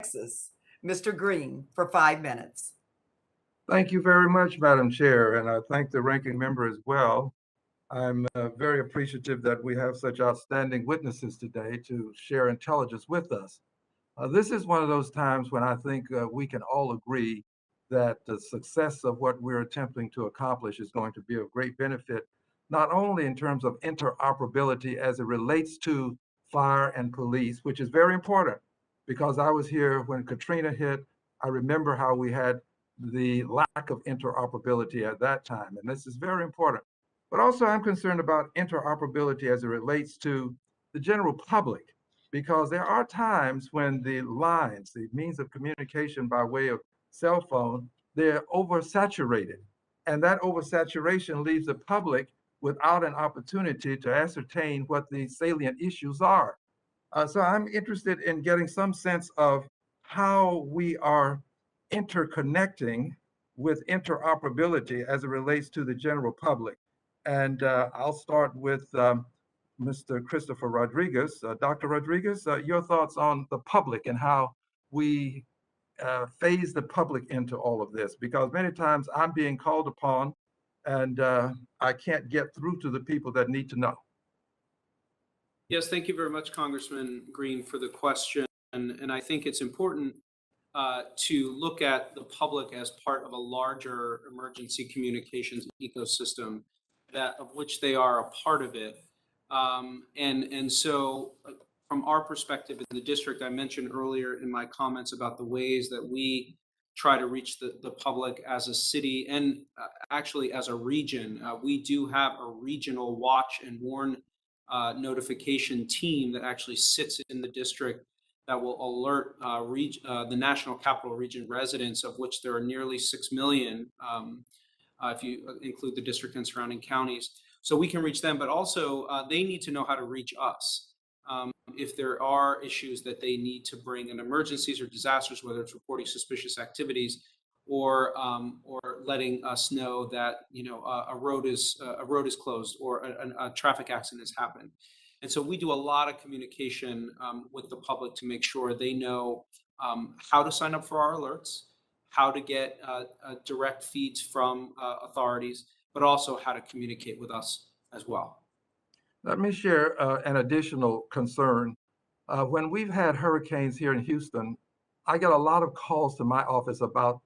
Texas. Mr. Green, for 5 minutes. Thank you very much, Madam Chair, and I thank the ranking member as well. I'm very appreciative that we have such outstanding witnesses today to share intelligence with us. This is one of those times when I think we can all agree that the success of what we're attempting to accomplish is going to be of great benefit, not only in terms of interoperability as it relates to fire and police, which is very important because I was here when Katrina hit. I remember how we had the lack of interoperability at that time, and this is very important. But also, I'm concerned about interoperability as it relates to the general public, because there are times when the lines, the means of communication by way of cell phone, they're oversaturated. And that oversaturation leaves the public without an opportunity to ascertain what the salient issues are. So I'm interested in getting some sense of how we are interconnecting with interoperability as it relates to the general public. And I'll start with Mr. Christopher Rodriguez. Dr. Rodriguez, your thoughts on the public and how we phase the public into all of this, because many times I'm being called upon and I can't get through to the people that need to know. Yes, thank you very much, Congressman Green, for the question. And I think it's important to look at the public as part of a larger emergency communications ecosystem of which they are a part of it. So from our perspective in the district, I mentioned earlier in my comments about the ways that we try to reach the public as a city and actually as a region. We do have a regional watch and warn notification team that actually sits in the district that will alert the National Capital Region residents, of which there are nearly 6 million, if you include the district and surrounding counties. So we can reach them, but also they need to know how to reach us. If there are issues that they need to bring in emergencies or disasters, whether it's reporting suspicious activities or letting us know that a road is closed or a traffic accident has happened. And so we do a lot of communication with the public to make sure they know how to sign up for our alerts, how to get direct feeds from authorities, but also how to communicate with us as well. Let me share an additional concern. When we've had hurricanes here in Houston, I get a lot of calls to my office about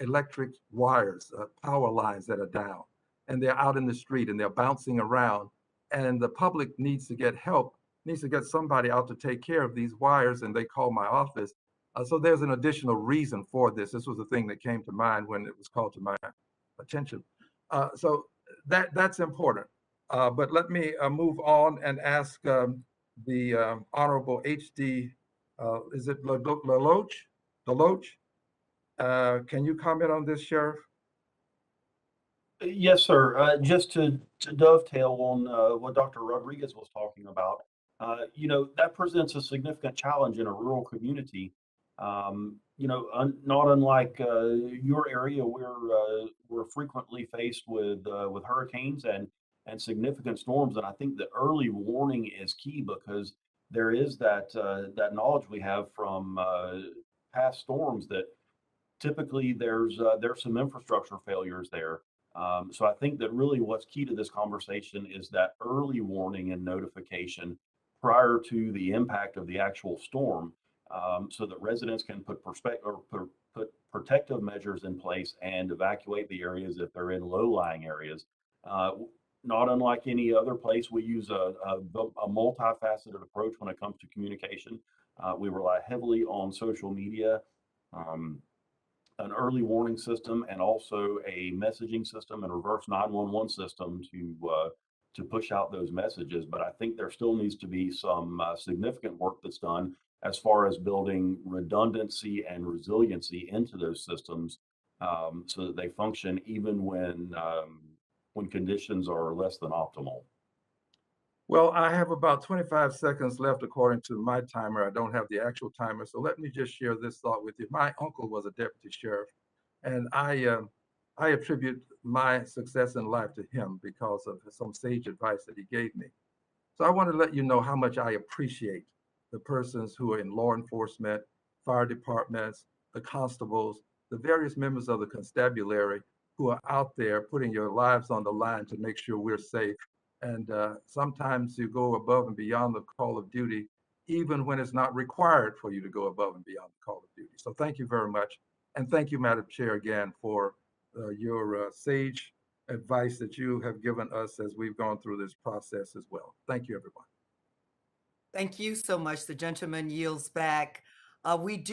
electric wires, power lines that are down, and they're out in the street and they're bouncing around. And the public needs to get help, needs to get somebody out to take care of these wires, and they call my office. So there's an additional reason for this. This was the thing that came to mind when it was called to my attention. So that's important. But let me move on and ask the Honorable H.D. Is it Deloach? Can you comment on this, Sheriff? Yes, sir. Just to dovetail on what Dr. Rodriguez was talking about, that presents a significant challenge in a rural community. Not unlike your area, we're frequently faced with hurricanes and significant storms, and I think that early warning is key because there is that knowledge we have from past storms that typically there's some infrastructure failures there. So I think that really what's key to this conversation is that early warning and notification prior to the impact of the actual storm, so that residents can put protective measures in place and evacuate the areas if they're in low-lying areas. Not unlike any other place, we use a multifaceted approach when it comes to communication. We rely heavily on social media, an early warning system, and also a messaging system and reverse 911 system to push out those messages. But I think there still needs to be some significant work that's done as far as building redundancy and resiliency into those systems so that they function even when conditions are less than optimal. Well, I have about 25 seconds left according to my timer. I don't have the actual timer, so let me just share this thought with you. My uncle was a deputy sheriff, and I attribute my success in life to him because of some sage advice that he gave me. So I want to let you know how much I appreciate the persons who are in law enforcement, fire departments, the constables, the various members of the constabulary who are out there putting your lives on the line to make sure we're safe. And sometimes you go above and beyond the call of duty, even when it's not required for you to go above and beyond the call of duty. So thank you very much. And thank you, Madam Chair, again, for your sage advice that you have given us as we've gone through this process as well. Thank you, everyone. Thank you so much. The gentleman yields back. We do